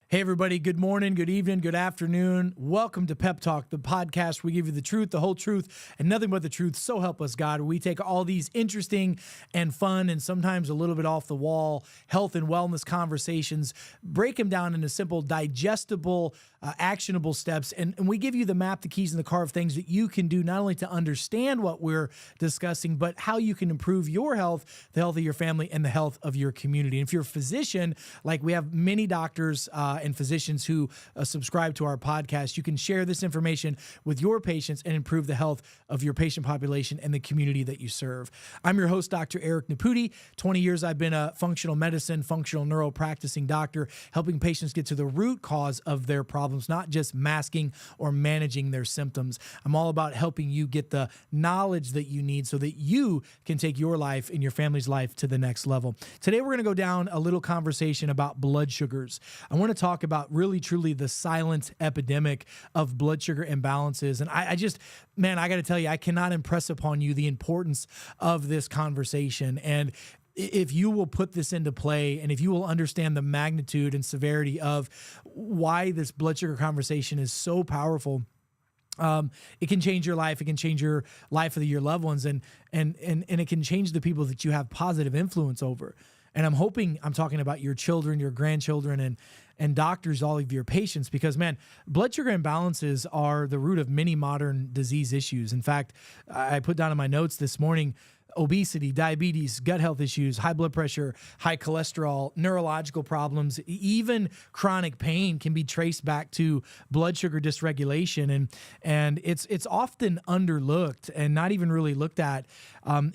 Hey, everybody. Good morning, good evening, good afternoon. Welcome to Pep Talk, the podcast. We give you the truth, the whole truth, and nothing but the truth. So help us, God. We take all these interesting and fun and sometimes a little bit off the wall health and wellness conversations, break them down into simple, digestible, actionable steps. And we give you the map, the keys, and the car of things that you can do not only to understand what we're discussing, but how you can improve your health, the health of your family, and the health of your community. And if you're a physician, like we have many doctors and physicians who subscribe to our podcast, you can share this information with your patients and improve the health of your patient population and the community that you serve. I'm your host, Dr. Eric Naputi. 20 years I've been a functional medicine, functional neuro practicing doctor, helping patients get to the root cause of their problems, not just masking or managing their symptoms. I'm all about helping you get the knowledge that you need so that you can take your life and your family's life to the next level. Today, we're going to go down a little conversation about blood sugars. I want to talk about really, truly the silent epidemic of blood sugar imbalances. And I got to tell you, I cannot impress upon you the importance of this conversation. And if you will put this into play and if you will understand the magnitude and severity of why this blood sugar conversation is so powerful, it can change your life. It can change your life of your loved ones, and it can change the people that you have positive influence over. And I'm hoping I'm talking about your children, your grandchildren, and doctors, all of your patients, because, man, blood sugar imbalances are the root of many modern disease issues. In fact, I put down in my notes this morning, obesity, diabetes, gut health issues, high blood pressure, high cholesterol, neurological problems, even chronic pain can be traced back to blood sugar dysregulation. And it's often underlooked and not even really looked at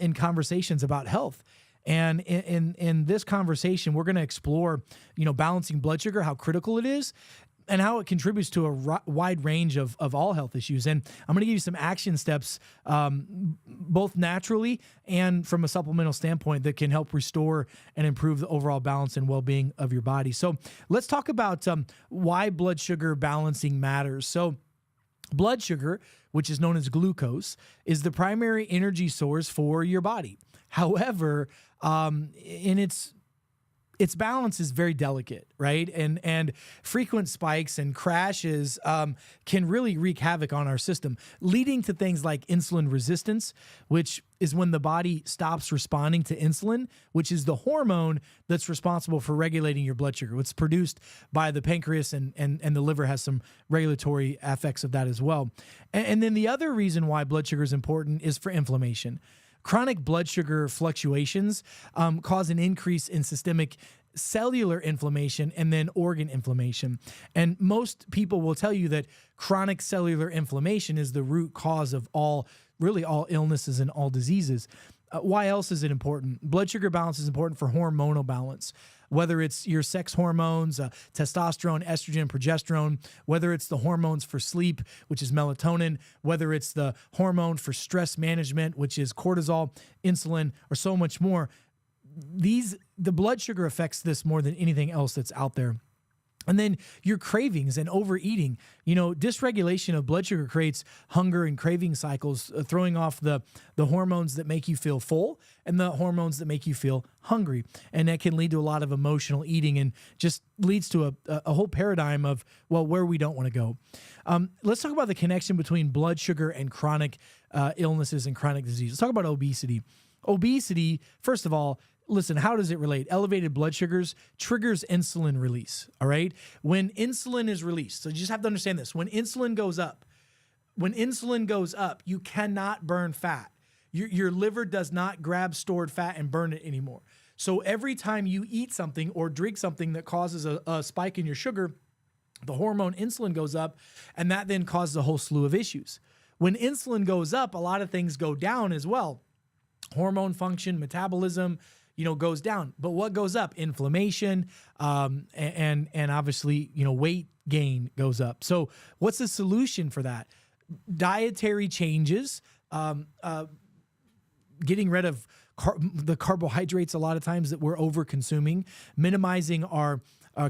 in conversations about health. And in this conversation, we're going to explore, balancing blood sugar, how critical it is, and how it contributes to a wide range of all health issues. And I'm going to give you some action steps, both naturally and from a supplemental standpoint, that can help restore and improve the overall balance and well-being of your body. So let's talk about why blood sugar balancing matters. So blood sugar, which is known as glucose, is the primary energy source for your body. However, in its balance is very delicate, right? And frequent spikes and crashes can really wreak havoc on our system, leading to things like insulin resistance, which is when the body stops responding to insulin, which is the hormone that's responsible for regulating your blood sugar. It's produced by the pancreas, and the liver has some regulatory effects of that as well. And then the other reason why blood sugar is important is for inflammation. Chronic blood sugar fluctuations cause an increase in systemic cellular inflammation and then organ inflammation. And most people will tell you that chronic cellular inflammation is the root cause of all illnesses and all diseases. Why else is it important? Blood sugar balance is important for hormonal balance, whether it's your sex hormones, testosterone, estrogen, progesterone, whether it's the hormones for sleep, which is melatonin, whether it's the hormone for stress management, which is cortisol, insulin, or so much more. The blood sugar affects this more than anything else that's out there. And then your cravings and overeating. Dysregulation of blood sugar creates hunger and craving cycles, throwing off the hormones that make you feel full and the hormones that make you feel hungry. And that can lead to a lot of emotional eating and just leads to a whole paradigm of, where we don't want to go. Let's talk about the connection between blood sugar and chronic illnesses and chronic disease. Let's talk about obesity. Obesity, first of all, listen, how does it relate? Elevated blood sugars triggers insulin release, all right? When insulin is released, so you just have to understand this. When insulin goes up, you cannot burn fat. Your liver does not grab stored fat and burn it anymore. So every time you eat something or drink something that causes a spike in your sugar, the hormone insulin goes up, and that then causes a whole slew of issues. When insulin goes up, a lot of things go down as well. Hormone function, metabolism, goes down. But what goes up? Inflammation, and obviously, weight gain goes up. So what's the solution for that? Dietary changes, getting rid of the carbohydrates a lot of times that we're over consuming, minimizing our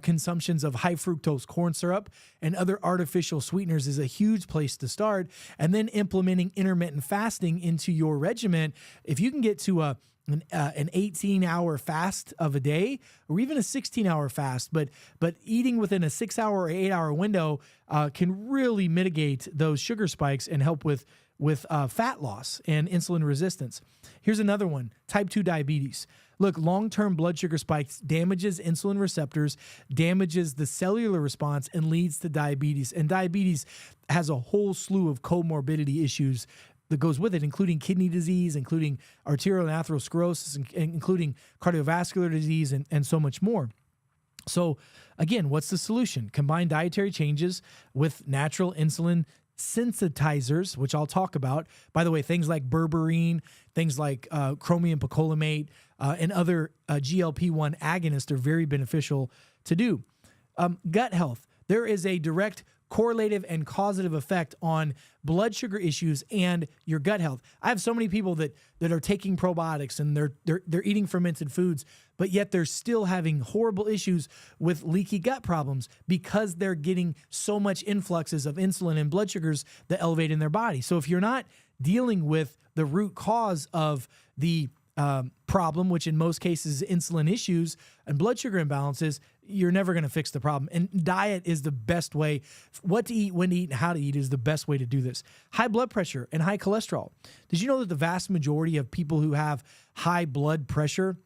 consumptions of high fructose corn syrup and other artificial sweeteners is a huge place to start. And then implementing intermittent fasting into your regimen. If you can get to a an 18-hour fast of a day, or even a 16-hour fast, but eating within a 6-hour or 8-hour window can really mitigate those sugar spikes and help with fat loss and insulin resistance. Here's another one: type 2 diabetes. Look, long-term blood sugar spikes damages insulin receptors, damages the cellular response, and leads to diabetes. And diabetes has a whole slew of comorbidity issues that goes with it, including kidney disease, including arterial and atherosclerosis, including cardiovascular disease, and so much more. So again, what's the solution? Combine dietary changes with natural insulin sensitizers, which I'll talk about. By the way, things like berberine, things like chromium picolimate, and other GLP-1 agonists are very beneficial to do. Gut health. There is a direct correlative and causative effect on blood sugar issues and your gut health. I have so many people that are taking probiotics and they're eating fermented foods, but yet they're still having horrible issues with leaky gut problems because they're getting so much influxes of insulin and blood sugars that elevate in their body. So if you're not dealing with the root cause of the problem, which in most cases is insulin issues and blood sugar imbalances, you're never going to fix the problem. And diet is the best way. What to eat, when to eat, and how to eat is the best way to do this. High blood pressure and high cholesterol. Did you know that the vast majority of people who have high blood pressure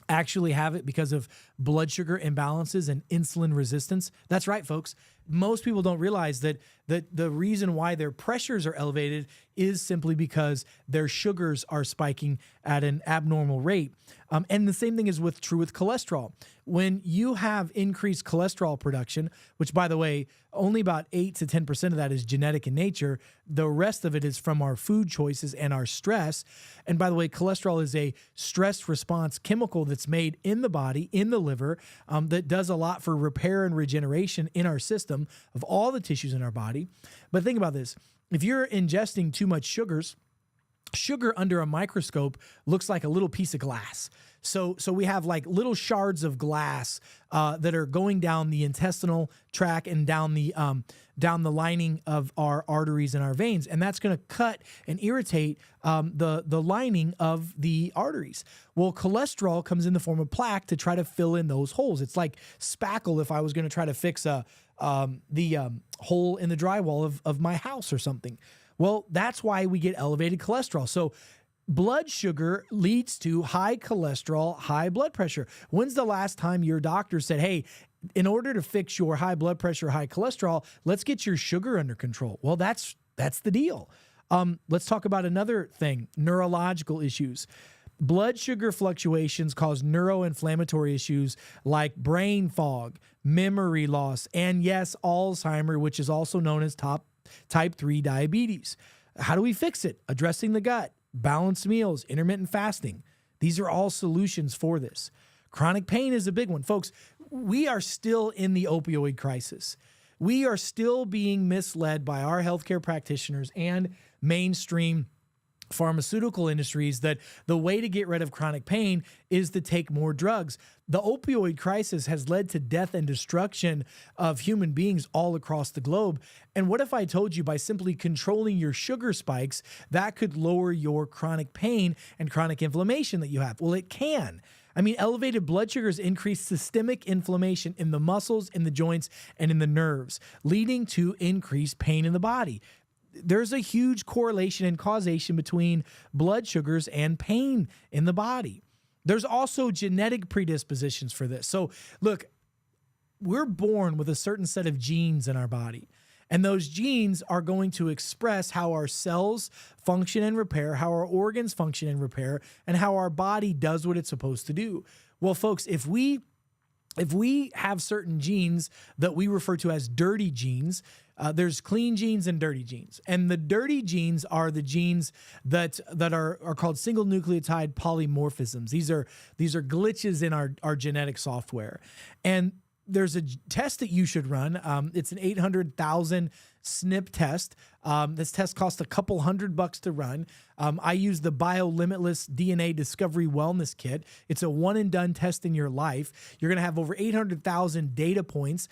actually have it because of blood sugar imbalances and insulin resistance? That's right, folks. Most people don't realize that the reason why their pressures are elevated is simply because their sugars are spiking at an abnormal rate. And the same thing is true with cholesterol. When you have increased cholesterol production, which, by the way, only about 8 to 10% of that is genetic in nature, the rest of it is from our food choices and our stress. And by the way, cholesterol is a stress response chemical that's made in the body, in the liver, that does a lot for repair and regeneration in our system of all the tissues in our body. But think about this. If you're ingesting too much sugar under a microscope looks like a little piece of glass. So we have like little shards of glass that are going down the intestinal tract and down the lining of our arteries and our veins, and that's going to cut and irritate the lining of the arteries. Well, cholesterol comes in the form of plaque to try to fill in those holes. It's like spackle if I was going to try to fix the hole in the drywall of my house or something. Well, that's why we get elevated cholesterol. So blood sugar leads to high cholesterol, high blood pressure. When's the last time your doctor said, hey, in order to fix your high blood pressure, high cholesterol, let's get your sugar under control? Well, that's the deal. Let's talk about another thing, neurological issues. Blood sugar fluctuations cause neuroinflammatory issues like brain fog, memory loss, and yes, Alzheimer's, which is also known as type 3 diabetes. How do we fix it? Addressing the gut, balanced meals, intermittent fasting. These are all solutions for this. Chronic pain is a big one. Folks, we are still in the opioid crisis. We are still being misled by our healthcare practitioners and mainstream pharmaceutical industries that the way to get rid of chronic pain is to take more drugs. The opioid crisis has led to death and destruction of human beings all across the globe. And what if I told you by simply controlling your sugar spikes, that could lower your chronic pain and chronic inflammation that you have? Well, it can. I mean, elevated blood sugars increase systemic inflammation in the muscles, in the joints, and in the nerves, leading to increased pain in the body. There's a huge correlation and causation between blood sugars and pain in the body. There's also genetic predispositions for this. So look, we're born with a certain set of genes in our body, and those genes are going to express how our cells function and repair, how our organs function and repair, and how our body does what it's supposed to do. Well, folks, if we have certain genes that we refer to as dirty genes, there's clean genes and dirty genes. And the dirty genes are the genes that are called single nucleotide polymorphisms. These are glitches in our genetic software. And there's a test that you should run. It's an 800,000 SNP test. This test costs a couple $100 to run. I use the BioLimitless DNA Discovery Wellness Kit. It's a one and done test in your life. You're going to have over 800,000 data points.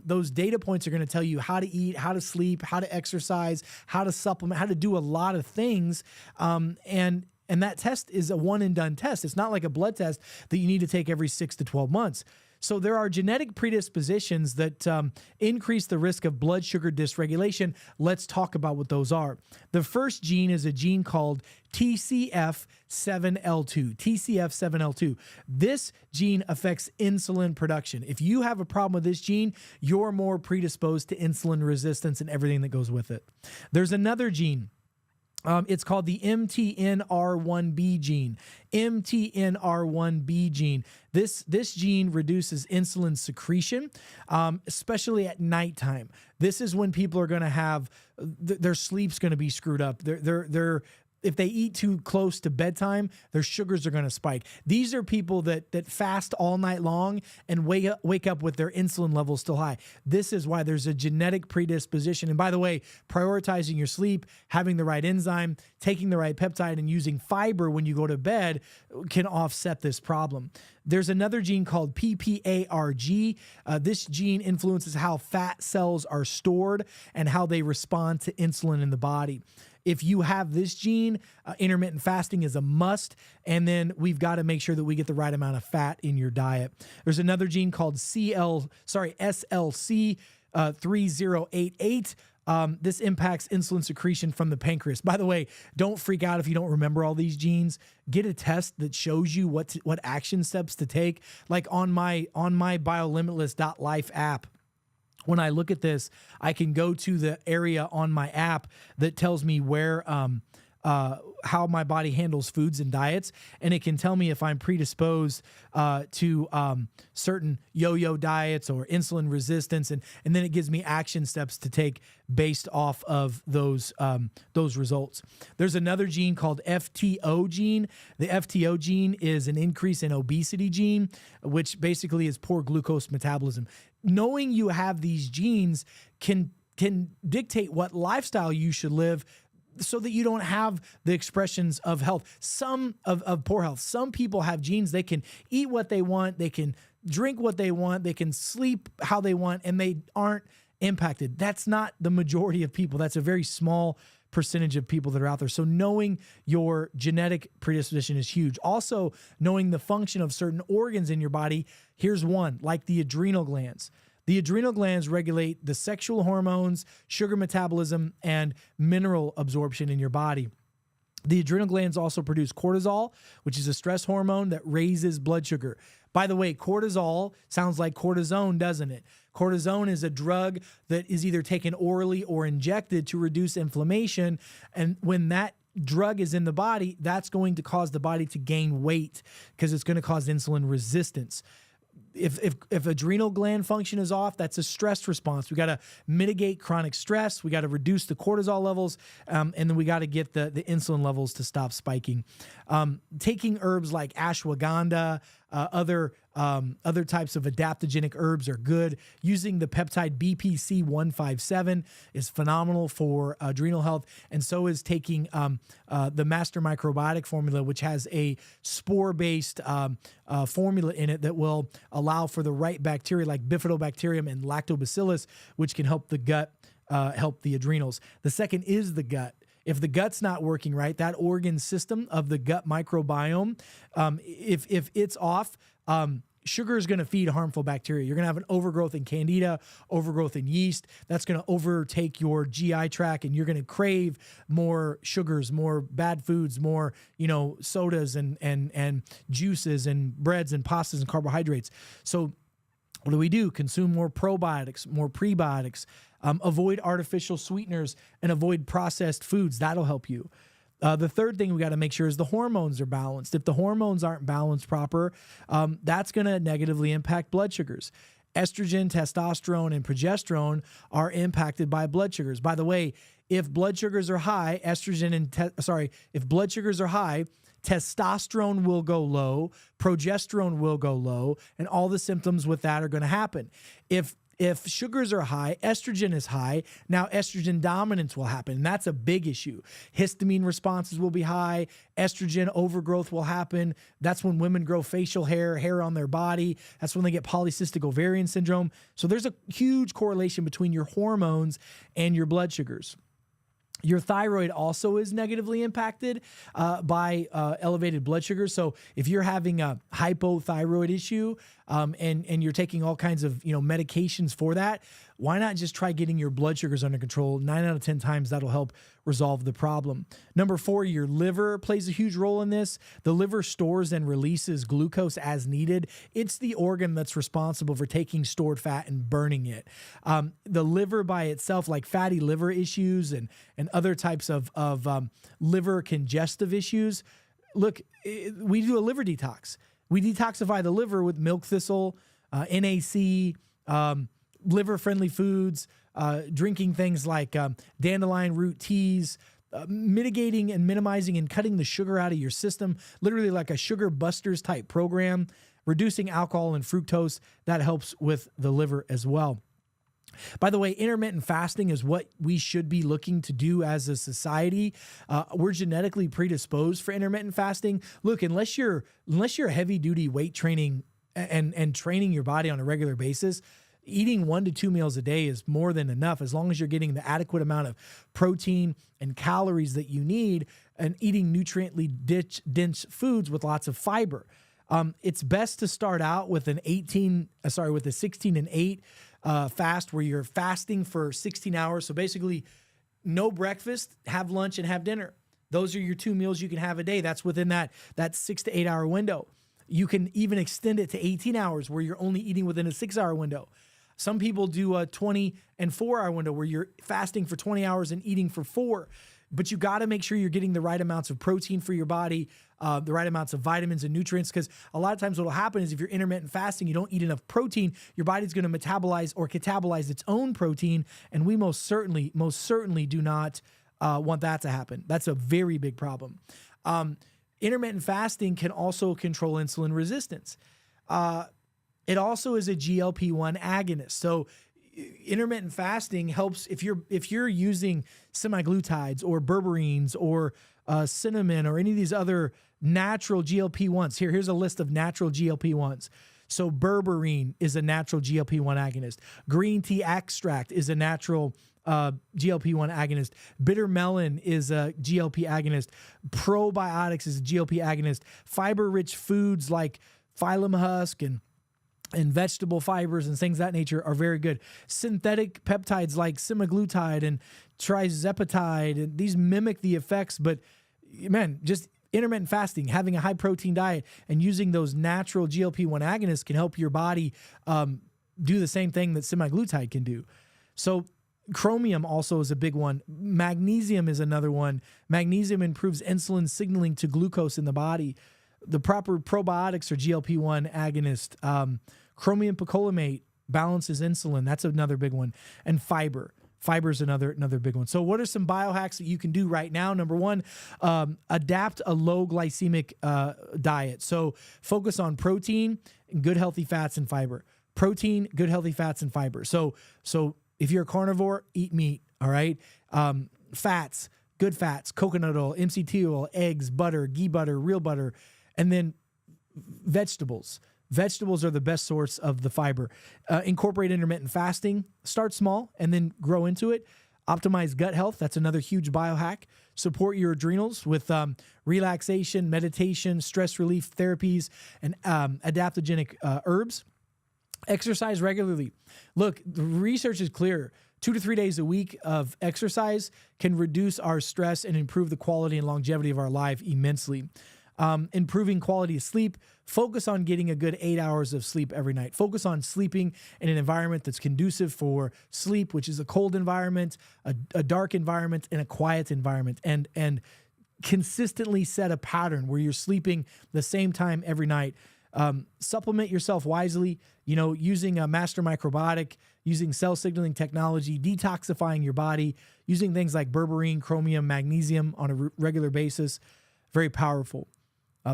Those data points are going to tell you how to eat, how to sleep, how to exercise, how to supplement, how to do a lot of things. And And that test is a one and done test. It's not like a blood test that you need to take every 6 to 12 months. So there are genetic predispositions that increase the risk of blood sugar dysregulation. Let's talk about what those are. The first gene is a gene called TCF7L2. TCF7L2. This gene affects insulin production. If you have a problem with this gene, you're more predisposed to insulin resistance and everything that goes with it. There's another gene. It's called the MTNR1B gene. MTNR1B gene. This gene reduces insulin secretion, especially at nighttime. This is when people are going to have their sleep's going to be screwed up. If they eat too close to bedtime, their sugars are going to spike. These are people that fast all night long and wake up with their insulin levels still high. This is why there's a genetic predisposition. And by the way, prioritizing your sleep, having the right enzyme, taking the right peptide, and using fiber when you go to bed can offset this problem. There's another gene called PPARG. This gene influences how fat cells are stored and how they respond to insulin in the body. If you have this gene, intermittent fasting is a must, and then we've got to make sure that we get the right amount of fat in your diet. There's another gene called SLC3088. This impacts insulin secretion from the pancreas. By the way, don't freak out if you don't remember all these genes. Get a test that shows you what action steps to take. Like on my biolimitless.life app. When I look at this, I can go to the area on my app that tells me where how my body handles foods and diets, and it can tell me if I'm predisposed to certain yo-yo diets or insulin resistance, and then it gives me action steps to take based off of those results. There's another gene called FTO gene. The FTO gene is an increase in obesity gene, which basically is poor glucose metabolism. Knowing you have these genes can dictate what lifestyle you should live so that you don't have the expressions of health. Some of poor health. Some people have genes. They can eat what they want. They can drink what they want. They can sleep how they want, and they aren't impacted. That's not the majority of people. That's a very small percentage of people that are out there. So knowing your genetic predisposition is huge. Also, knowing the function of certain organs in your body. Here's one, like the adrenal glands. The adrenal glands regulate the sexual hormones, sugar metabolism, and mineral absorption in your body. The adrenal glands also produce cortisol, which is a stress hormone that raises blood sugar. By the way, cortisol sounds like cortisone, doesn't it? Cortisone is a drug that is either taken orally or injected to reduce inflammation. And when that drug is in the body, that's going to cause the body to gain weight because it's going to cause insulin resistance. If adrenal gland function is off, that's a stress response. We got to mitigate chronic stress. We got to reduce the cortisol levels, and then we got to get the insulin levels to stop spiking. Taking herbs like ashwagandha, other types of adaptogenic herbs are good. Using the peptide BPC157 is phenomenal for adrenal health, and so is taking the Master Microbiotic formula, which has a spore-based formula in it that will allow for the right bacteria like bifidobacterium and lactobacillus, which can help the gut, help the adrenals. The second is the gut. If the gut's not working right, that organ system of the gut microbiome, if it's off, sugar is going to feed harmful bacteria. You're going to have an overgrowth in candida, overgrowth in yeast. That's going to overtake your GI tract, and you're going to crave more sugars, more bad foods, more sodas and juices and breads and pastas and carbohydrates. So what do? Consume more probiotics, more prebiotics. Avoid artificial sweeteners and avoid processed foods. That'll help you. The third thing we got to make sure is the hormones are balanced. If the hormones aren't balanced proper, that's going to negatively impact blood sugars. Estrogen, testosterone, and progesterone are impacted by blood sugars. By the way, if blood sugars are high, if blood sugars are high, testosterone will go low, progesterone will go low, and all the symptoms with that are going to happen. If sugars are high, estrogen is high, now estrogen dominance will happen, and that's a big issue. Histamine responses will be high, estrogen overgrowth will happen. That's when women grow facial hair on their body. That's when they get polycystic ovarian syndrome. So there's a huge correlation between your hormones and your blood sugars. Your thyroid also is negatively impacted by elevated blood sugar. So if you're having a hypothyroid issue and you're taking all kinds of medications for that, why not just try getting your blood sugars under control? 9 out of 10 times that'll help resolve the problem. Number 4, your liver plays a huge role in this. The liver stores and releases glucose as needed. It's the organ that's responsible for taking stored fat and burning it. The liver by itself, like fatty liver issues and other types of liver congestive issues. Look, we do a liver detox. We detoxify the liver with milk thistle, NAC, liver-friendly foods, drinking things like dandelion root teas, mitigating and minimizing and cutting the sugar out of your system, literally like a sugar busters type program, reducing alcohol and fructose. That helps with the liver as well. By the way, intermittent fasting is what we should be looking to do as a society. We're genetically predisposed for intermittent fasting. Look, unless you're heavy duty weight training and training your body on a regular basis, eating 1 to 2 meals a day is more than enough, as long as you're getting the adequate amount of protein and calories that you need and eating nutriently dense foods with lots of fiber. It's best to start out with a 16 and 8 fast, where you're fasting for 16 hours. So basically no breakfast, have lunch and have dinner. Those are your 2 meals you can have a day. That's within that 6 to 8 hour window. You can even extend it to 18 hours where you're only eating within a 6 hour window. Some people do a 20 and 4 hour window where you're fasting for 20 hours and eating for 4. But you got to make sure you're getting the right amounts of protein for your body, the right amounts of vitamins and nutrients, because a lot of times what will happen is if you're intermittent fasting, you don't eat enough protein, your body's going to metabolize or catabolize its own protein, and we most certainly do not want that to happen. That's a very big problem. Intermittent fasting can also control insulin resistance. It also is a GLP-1 agonist. So intermittent fasting helps if you're using semaglutides or berberines or cinnamon or any of these other natural GLP-1s. Here's a list of natural GLP-1s. So berberine is a natural GLP-1 agonist. Green tea extract is a natural GLP-1 agonist. Bitter melon is a GLP agonist. Probiotics is a GLP agonist. Fiber-rich foods like phylum husk and vegetable fibers and things of that nature are very good. Synthetic peptides like semaglutide and trizepatide, and these mimic the effects, but man, just intermittent fasting, having a high protein diet and using those natural GLP-1 agonists can help your body do the same thing that semaglutide can do. So chromium also is a big one. Magnesium is another one. Magnesium improves insulin signaling to glucose in the body. The proper probiotics are GLP-1 agonist. Chromium picolimate balances insulin. That's another big one. And fiber. Fiber is another big one. So what are some biohacks that you can do right now? Number 1, adapt a low glycemic diet. So focus on protein, good healthy fats, and fiber. Protein, good healthy fats, and fiber. So if you're a carnivore, eat meat, all right? Fats, good fats, coconut oil, MCT oil, eggs, butter, ghee butter, real butter, and then vegetables. Vegetables are the best source of the fiber. Incorporate intermittent fasting. Start small and then grow into it. Optimize gut health. That's another huge biohack. Support your adrenals with relaxation, meditation, stress relief therapies, and adaptogenic herbs. Exercise regularly. Look, the research is clear. 2 to 3 days a week of exercise can reduce our stress and improve the quality and longevity of our life immensely. Improving quality of sleep. Focus on getting a good 8 hours of sleep every night. Focus on sleeping in an environment that's conducive for sleep, which is a cold environment, a dark environment, and a quiet environment. And consistently set a pattern where you're sleeping the same time every night. Supplement yourself wisely, using a master microbiotic, using cell signaling technology, detoxifying your body, using things like berberine, chromium, magnesium on a regular basis. Very powerful.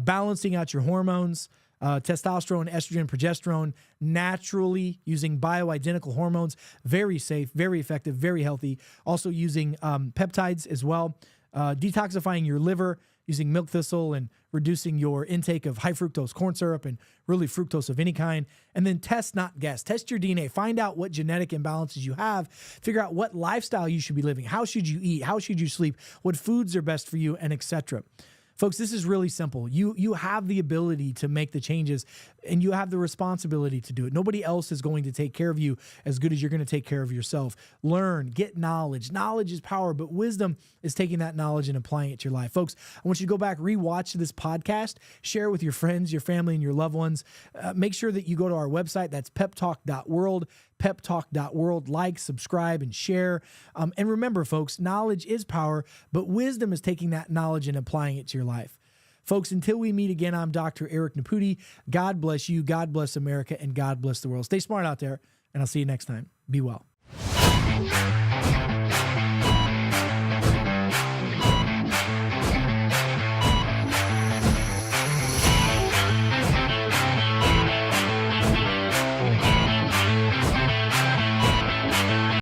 Balancing out your hormones, testosterone, estrogen, progesterone, naturally using bioidentical hormones. Very safe, very effective, very healthy. Also using peptides as well. Detoxifying your liver, using milk thistle and reducing your intake of high fructose corn syrup and really fructose of any kind. And then test, not guess. Test your DNA. Find out what genetic imbalances you have. Figure out what lifestyle you should be living. How should you eat? How should you sleep? What foods are best for you, and etc. Folks, this is really simple. You have the ability to make the changes, and you have the responsibility to do it. Nobody else is going to take care of you as good as you're going to take care of yourself. Learn, get knowledge. Knowledge is power, but wisdom is taking that knowledge and applying it to your life. Folks, I want you to go back, rewatch this podcast, share it with your friends, your family, and your loved ones. Make sure that you go to our website. That's peptalk.world. peptalk.world. Like, subscribe, and share. And remember, folks, knowledge is power, but wisdom is taking that knowledge and applying it to your life. Folks, until we meet again, I'm Dr. Eric Naputi. God bless you, God bless America, and God bless the world. Stay smart out there, and I'll see you next time. Be well.